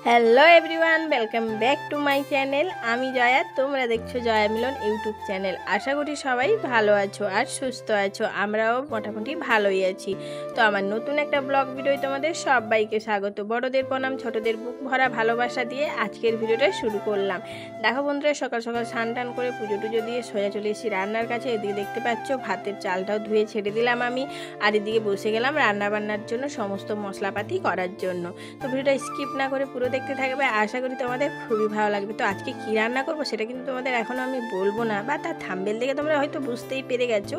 Hello everyone, welcome back to my channel. আমি জয়া, তোমরা দেখছো জয়া মিলন ইউটিউব চ্যানেল। আশা করি সবাই ভালো আছো আর সুস্থ আছো। আমরাও মোটামুটি ভালোই আছি। তো আমার নতুন একটা ব্লগ ভিডিও তোমাদের সবাইকে স্বাগত। বড়দের প্রণাম, ছোটদের বুক ভরা ভালোবাসা দিয়ে আজকের ভিডিওটা শুরু করলাম। দেখো বন্ধুরা, সকাল সকাল স্নান টান করে পুজো টুজো দিয়ে সোজা চলে এসেছি রান্নার কাছে। এদিকে দেখতে পাচ্ছ ভাতের চালটাও ধুয়ে ছেড়ে দিলাম আমি, আর এদিকে বসে গেলাম রান্না বান্নার জন্য, সমস্ত মশলাপাতি করার জন্য। তো ভিডিওটা স্কিপ না করে পুরো দেখতে থাকবে, আশা করি তোমাদের খুবই ভালো লাগবে। তো আজকে কী রান্না করবো সেটা কিন্তু তোমাদের এখনও আমি বলবো না, বা তার থাম্বনেল দেখে তোমরা হয়তো বুঝতেই পেরে গেছো।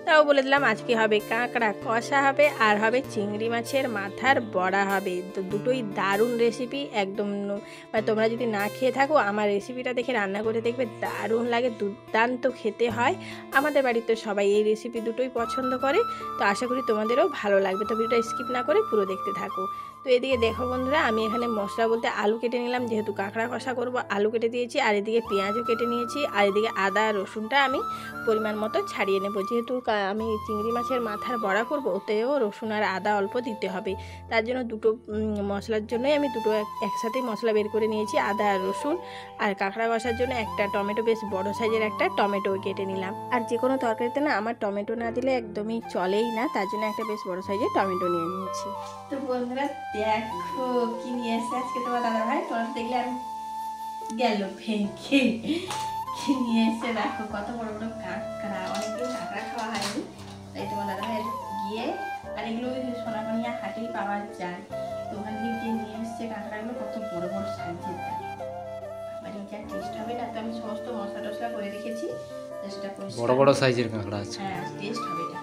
তাও বলে দিলাম আজকে হবে কাঁকড়া কষা হবে, আর হবে চিংড়ি মাছের মাথার বড়া হবে। তো দুটোই দারুণ রেসিপি, একদম তোমরা যদি না খেয়ে থাকো আমার রেসিপিটা দেখে রান্না করে দেখবে, দারুণ লাগে, দুর্দান্ত খেতে হয়। আমাদের বাড়িতে সবাই এই রেসিপি দুটোই পছন্দ করে, তো আশা করি তোমাদেরও ভালো লাগবে। তো ভিডিওটা স্কিপ না করে পুরো দেখতে থাকো। তো এদিকে দেখো বন্ধুরা, আমি এখানে মশলা বলতে আলু কেটে নিলাম, যেহেতু কাঁকড়া কষা করব আলু কেটে দিয়েছি, আর এদিকে পেঁয়াজও কেটে নিয়েছি, আর এদিকে আদা রসুনটা আমি পরিমাণ মতো ছাড়িয়ে নেব। যেহেতু আমি চিংড়ি মাছের মাথার বড়া করব, ওতেও রসুন আর আদা অল্প দিতে হবে, তার জন্য দুটো মশলার জন্যই আমি দুটো একসাথেই মশলা বের করে নিয়েছি, আদা আর রসুন। আর কাঁকড়া কষার জন্য একটা টমেটো, বেশ বড় সাইজের একটা টমেটো কেটে নিলাম। আর যে কোনো তরকারিতে না আমার টমেটো না দিলে একদমই চলেই না, তার জন্য একটা বেশ বড় সাইজের টমেটো নিয়ে নিয়েছি। তো বন্ধুরা দেখো কি নিয়ে এসে আজকে তোমার দাদা ভাই, তোমার দেখলে আমি গেল ভেঙে কি নিয়ে এসে। দেখো কত বড় বড় কাঁকড়া, অনেকদিন কাঁকড়া খাওয়া হয়নি, তাই তোমার দাদা ভাই গিয়ে, আর এগুলো সোনাকনিয়া হাটেই পাওয়া যায়, তো ওখান থেকে গিয়ে নিয়ে এসছে কাঁকড়াগুলো, কত বড় বড় সাইজের। মানে যা টেস্ট হবে না, তো আমি সমস্ত মশলা টসলা করে রেখেছি, সেটা বড় বড় সাইজের কাঁকড়া আছে। হ্যাঁ, টেস্ট হবে, এটা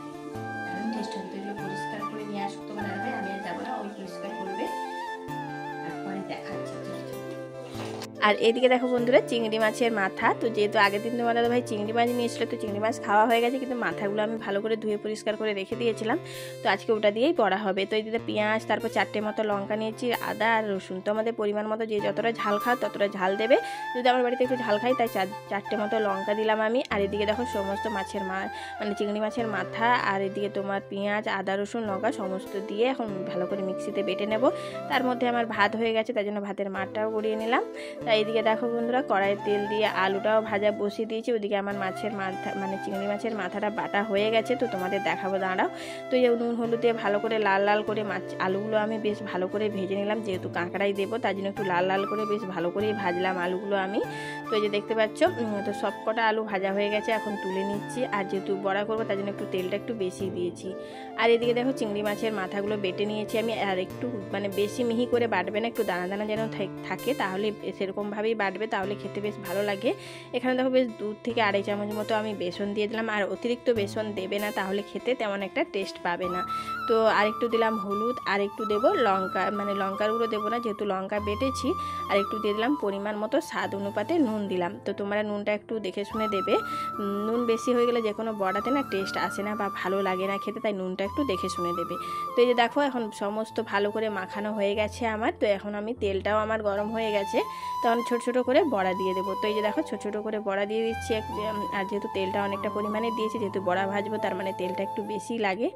দারুণ টেস্ট হবে। তো এগুলো পরিষ্কার করে নিয়ে আসো তোমার দাদা ভাই, আমি আর যাবো না, ওই পরিষ্কার করবে, তারপরে দেখাচ্ছি। আর এদিকে দেখো বন্ধুরা, চিংড়ি মাছের মাথা। তো যেহেতু আগের দিন তোমার দাদা ভাই চিংড়ি মাছ নিয়েছিল, তো চিংড়ি মাছ খাওয়া হয়ে গেছে, কিন্তু মাথাগুলো আমি ভালো করে ধুয়ে পরিষ্কার করে রেখে দিয়েছিলাম, তো আজকে ওটা দিয়েই বড়া হবে। তো এদিকে পেঁয়াজ, তারপর 4টে মতো লঙ্কা নিয়েছি, আদা আর রসুন। তো আমাদের পরিমাণ মতো যে যতটা ঝাল খাও ততটা ঝাল দেবে, যদি আমার বাড়িতে একটু ঝাল খাই তাই 4টে মতো লঙ্কা দিলাম আমি। আর এদিকে দেখো সমস্ত মাছের মানে চিংড়ি মাছের মাথা, আর এদিকে তোমার পেঁয়াজ, আদা রসুন লঙ্কা সমস্ত দিয়ে এখন ভালো করে মিক্সিতে বেটে নেব। তার মধ্যে আমার ভাত হয়ে গেছে, তাই জন্য ভাতের মাঠটাও গড়িয়ে নিলাম। তাই এদিকে দেখো বন্ধুরা, কড়াইয়ে তেল দিয়ে আলুটাও ভাজা বসিয়ে দিয়েছি। ওদিকে আমার মাছের মাথা, মানে চিংড়ি মাছের মাথাটা বাটা হয়ে গেছে, তো তোমাদের দেখাবো, দাঁড়াও। তো এই নুন হলুদ দিয়ে ভালো করে লাল লাল করে আলুগুলো আমি বেশ ভালো করে ভেজে নিলাম, যেহেতু কাঁকড়াই দেবো তার জন্য একটু লাল লাল করে বেশ ভালো করেই ভাজলাম আলুগুলো আমি। তো এই যে দেখতে পাচ্ছ, তো সব কটা আলু ভাজা হয়ে গেছে, এখন তুলে নিচ্ছি। আর যেহেতু বড়া করবো তার জন্য একটু তেলটা একটু বেশি দিয়েছি। আর এদিকে দেখো চিংড়ি মাছের মাথাগুলো বেটে নিয়েছি আমি, আর একটু মানে বেশি মিহি করে বাটবে না, একটু দানা দানা যেন থাকে, তাহলে সেরকমভাবেই বাটবে, তাহলে খেতে বেশ ভালো লাগে। এখানে দেখো বেশ 2 থেকে আড়াই চামচ মতো আমি বেসন দিয়ে দিলাম, আর অতিরিক্ত বেসন দেবে না, তাহলে খেতে তেমন একটা টেস্ট পাবে না। তো আরেকটু দিলাম হলুদ, আর একটু দেবো লঙ্কা, মানে লঙ্কার গুঁড়ো দেবো না, যেহেতু লঙ্কা বেটেছি। আর একটু দিয়ে দিলাম পরিমাণ মতো স্বাদ অনুপাতে নুন দিলাম। তো তোমরা নুনটা একটু দেখে শুনে দেবে, নুন বেশি হয়ে গেলে যে কোনো বড়াতে না টেস্ট আসে না বা ভালো লাগে না খেতে, তাই নুনটা একটু দেখে শুনে দেবে। তো এই যে দেখো এখন সমস্ত ভালো করে মাখানো হয়ে গেছে আমার। তো এখন আমি তেলটাও আমার গরম হয়ে গেছে, তখন ছোট ছোট করে বড়া দিয়ে দেবো। তো এই যে দেখো ছোট ছোট করে বড়া দিয়ে দিচ্ছি, আর যেহেতু তেলটা অনেকটা পরিমাণে দিয়েছি, যেহেতু বড়া ভাজবো তার মানে তেলটা একটু বেশি লাগে।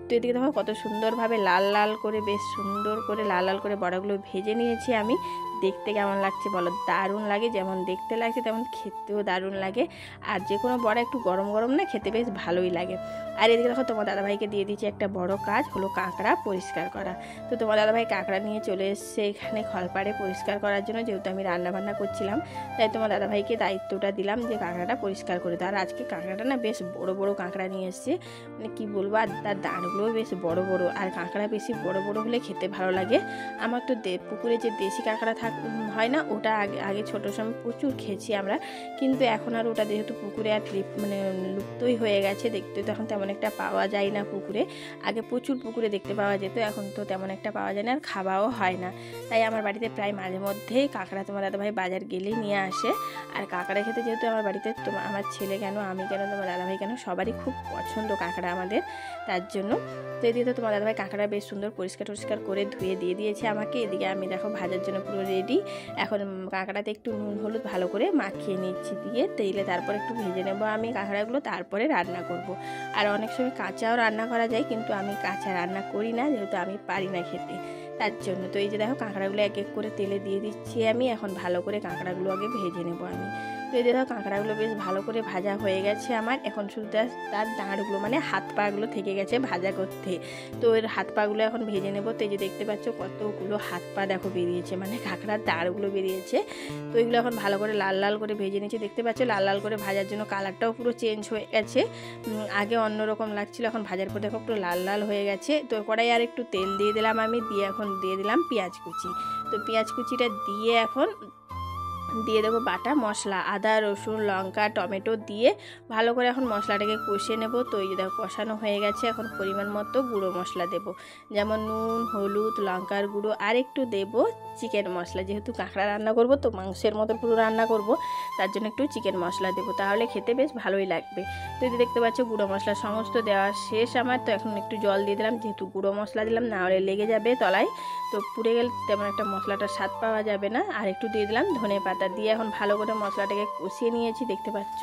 তো এদিকে দেখো কত সুন্দরভাবে লাল লাল করে, বেশ সুন্দর করে লাল লাল করে বড়াগুলো ভেজে নিয়েছি আমি। দেখতে কেমন লাগছে বলো? দারুণ লাগে, যেমন দেখতে লাগছে তেমন খেতেও দারুণ লাগে। আর যে কোনো বড়া একটু গরম গরম না খেতে বেশ ভালোই লাগে। আর এদিকে দেখো তোমার দাদাভাইকে দিয়ে দিচ্ছি একটা বড় কাজ, হলো কাঁকড়া পরিষ্কার করা। তো তোমার দাদাভাই কাঁকড়া নিয়ে চলে এসছে এখানে খলপাড়ে পরিষ্কার করার জন্য, যেহেতু আমি রান্নাবান্না করছিলাম, তাই তোমার দাদাভাইকে দায়িত্বটা দিলাম যে কাঁকড়াটা পরিষ্কার করে দাও। আর আজকে কাঁকড়াটা না বেশ বড় বড় কাঁকড়া নিয়ে এসছে, মানে কী বলবো, আর তার দাঁড়গুলোও বেশ বড় বড়। আর কাঁকড়া বেশি বড় বড় হলে খেতে ভালো লাগে। আমার তো পুকুরে যে দেশি কাঁকড়া হয় না, ওটা আগে ছোটো সময় প্রচুর খেয়েছি আমরা, কিন্তু এখন আর ওটা যেহেতু পুকুরে আর মানে লুপ্তই হয়ে গেছে, দেখতে তো এখন তেমন একটা পাওয়া যায় না পুকুরে। আগে প্রচুর পুকুরে দেখতে পাওয়া যেত, এখন তো তেমন একটা পাওয়া যায় না, আর খাওয়াও হয় না। তাই আমার বাড়িতে প্রায় মাঝে মধ্যেই কাঁকড়া তোমার দাদাভাই বাজার গেলেই নিয়ে আসে। আর কাঁকড়া খেতে যেহেতু আমার বাড়িতে আমার ছেলে কেন, আমি কেন, তোমার দাদাভাই কেন, সবারই খুব পছন্দ কাঁকড়া আমাদের, তার জন্য। তো এদিকে তো তোমার দাদাভাই কাঁকড়া বেশ সুন্দর পরিষ্কার করে ধুয়ে দিয়ে দিয়েছে আমাকে। এদিকে আমি দেখো ভাজার জন্য পুরো রেডি। এখন কাঁকড়াতে একটু নুন হলুদ ভালো করে মাখিয়ে নিচ্ছি, দিয়ে তেলে তারপর একটু ভেজে নেবো আমি কাঁকড়াগুলো, তারপরে রান্না করব। আর অনেক সময় কাঁচাও রান্না করা যায়, কিন্তু আমি কাঁচা রান্না করি না, যেহেতু আমি পারি না খেতে। তার জন্য। তো এই যে দেখো কাঁকড়াগুলো এক এক করে তেলে দিয়ে দিচ্ছি আমি। এখন ভালো করে কাঁকড়াগুলো আগে ভেজে নেবো আমি। তো এই যে দেখো কাঁকড়াগুলো বেশ ভালো করে ভাজা হয়ে গেছে আমার। এখন শুধু তার দাঁড়গুলো মানে হাত পাগুলো থেকে গেছে ভাজা করতে। তো এর হাত পাগুলো এখন ভেজে নেবো। তো এই যে দেখতে পাচ্ছ কতগুলো হাত পা দেখো বেরিয়েছে, মানে কাঁকড়ার দাঁড়গুলো বেরিয়েছে। তো এগুলো এখন ভালো করে লাল লাল করে ভেজে নিচ্ছি। দেখতে পাচ্ছ লাল লাল করে ভাজার জন্য কালারটাও পুরো চেঞ্জ হয়ে গেছে। আগে অন্যরকম লাগছিল, এখন ভাজার পর দেখো পুরো লাল লাল হয়ে গেছে। তো কড়াই আর একটু তেল দিয়ে দিলাম আমি, দিয়ে এখন দিয়ে দিলাম পেঁয়াজ কুচি। তো পেঁয়াজ কুচিটা দিয়ে এখন দিয়ে দেবো বাটা মশলা, আদা রসুন লঙ্কা টমেটো দিয়ে ভালো করে এখন মশলাটাকে কষিয়ে নেব। তো এই যে দেখো কষানো হয়ে গেছে। এখন পরিমাণ মতো গুঁড়ো মশলা দেব, যেমন নুন হলুদ লঙ্কার গুঁড়ো, আর একটু দেব চিকেন মশলা। যেহেতু কাঁকড়া রান্না করব তো মাংসের মতো পুরো রান্না করব, তার জন্য একটু চিকেন মশলা দেবো, তাহলে খেতে বেশ ভালোই লাগবে। তো এই যে দেখতে পাচ্ছ গুঁড়ো মশলা সমস্ত দেওয়া শেষ আমার। তো এখন একটু জল দিয়ে দিলাম, যেহেতু গুঁড়ো মশলা দিলাম না হলে লেগে যাবে তলায়, তো পুড়ে গেলে তেমন একটা মশলাটার স্বাদ পাওয়া যাবে না। আর একটু দিয়ে দিলাম ধনে পাতা দিয়ে এখন ভালো করে মশলাটাকে কষিয়ে নিয়েছি। দেখতে পাচ্ছ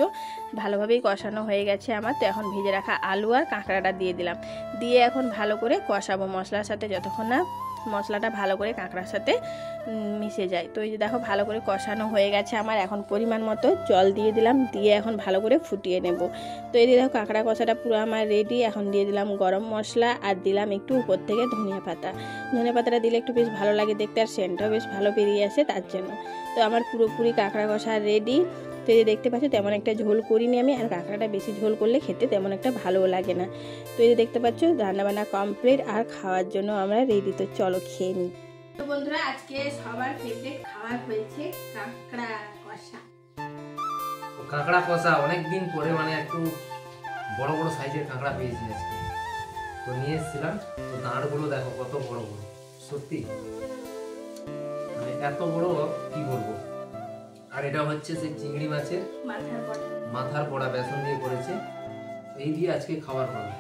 ভালোভাবেই কষানো হয়ে গেছে আমার। তো এখন ভেজে রাখা আলু আর কাঁকড়াটা দিয়ে দিলাম, দিয়ে এখন ভালো করে কষাবো মশলার সাথে যতক্ষণ না মশলাটা ভালো করে কাঁকড়ার সাথে মিশে যায়। তো এই যে দেখো ভালো করে কষানো হয়ে গেছে আমার। এখন পরিমাণ মতো জল দিয়ে দিলাম, দিয়ে এখন ভালো করে ফুটিয়ে নেব। তো এই যে দেখো কাঁকড়া কষাটা পুরো আমার রেডি। এখন দিয়ে দিলাম গরম মশলা আর দিলাম একটু উপর থেকে ধনিয়া পাতা। ধনিয়া পাতাটা দিলে একটু বেশ ভালো লাগে দেখতে, আর সেন্টটাও বেশ ভালো বেরিয়ে আসে তার জন্য। তো আমার পুরোপুরি কাঁকড়া কষা রেডি। তো এই যে দেখতে পাচ্ছ তেমন একটা ঝোল করিনি আমি, আর কাঁকড়াটা বেশি ঝোল করলে খেতে তেমন একটা ভালোও লাগে না। তো এই যে দেখতে পাচ্ছ রান্নাবান্না কমপ্লিট আর খাওয়ার জন্য আমরা রেডি। তো চলো খেয়ে নিই। তো বন্ধুরা আজকে সবার ফেভারিট খাবার হয়েছে কাঁকড়া কষা। কাঁকড়া কষা অনেকদিন পরে মানে একটু বড় বড় সাইজের কাঁকড়া পেয়েছি আজকে, তো নিয়ে এসেছিলাম। তো দাঁড়গুলো দেখো কত বড় বড়, সত্যি মানে এত বড় কি বলবো। আর এটা হচ্ছে সেই চিংড়ি মাছের মাথার পড়া, বেসন দিয়ে করেছে। এই দিয়ে আজকে খাবার হবে,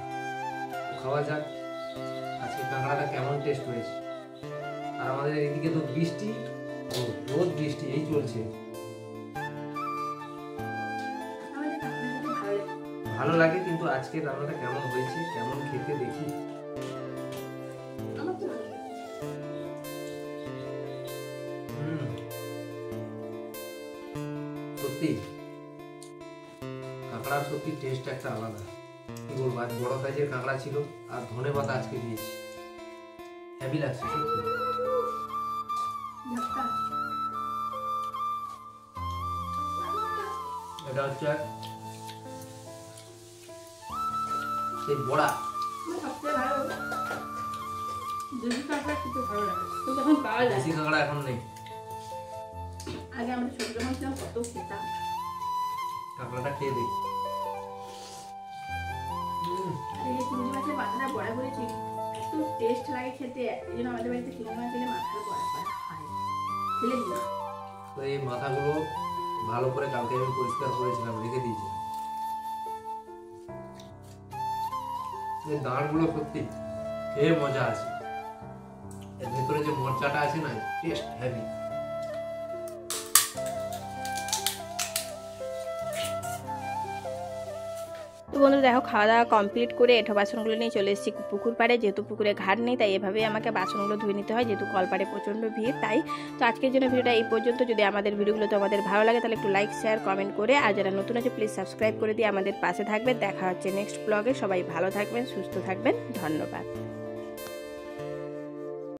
খাওয়া যাক আজকে কাঁকড়াটা কেমন টেস্ট হয়েছে। আর আমাদের এদিকে তো বৃষ্টি, রোদ বৃষ্টি এই চলছে। ভালো লাগে, কিন্তু আজকে রান্নাটা কেমন হয়েছে কেমন খেতে দেখি। সত্যি কাঁকড়ার সত্যি টেস্ট একটা আলাদা, কি বলবো। আজ বড় সাইজের কাঁকড়া ছিল আর ধনে পাতা আজকে দিয়েছি, হেভি লাগছে সত্যি। এটা হচ্ছে সেই বড়া, দেশি কাঁকড়া এখন নেই। আগে আমরা ছোট যখন ছিলাম কত খেতাম। কাঁকড়াটা খেয়ে দেখি। এই যে চিংড়ি মাছের মাথাটা বড়া করেছি, একটু টেস্ট লাগে খেতে। এই জন্য আমাদের বাড়িতে চিংড়ি মাছ দিলে মাথার বড়া করা হয়, খেলে দিলাম। তো এই মাথাগুলো ভালো করে কালকে আমি পরিষ্কার করেছিলাম, রেখে দিয়েছি। এই দাঁড়গুলো সত্যি খেয়ে মজা আছে, এর ভেতরে যে মরচাটা আছে না, টেস্ট হেভি। তো বন্ধুরা দেখো খাওয়া দাওয়া কমপ্লিট করে এঁঠো বাসনগুলো নিয়ে চলে এসেছি পুকুর পাড়ে। যেহেতু পুকুরে ঘাট নেই তাই এভাবেই আমাকে বাসনগুলো ধুয়ে নিতে হয়, যেহেতু কলপাড়ে প্রচণ্ড ভিড় তাই। তো আজকের জন্য ভিডিওটা এই পর্যন্ত। যদি আমাদের ভিডিওগুলো তোমাদের ভালো লাগে তাহলে একটু লাইক শেয়ার কমেন্ট করে, আর যারা নতুন আছে প্লিজ সাবস্ক্রাইব করে দিয়ে আমাদের পাশে থাকবেন। দেখা হচ্ছে নেক্সট ব্লগে। সবাই ভালো থাকবেন সুস্থ থাকবেন, ধন্যবাদ।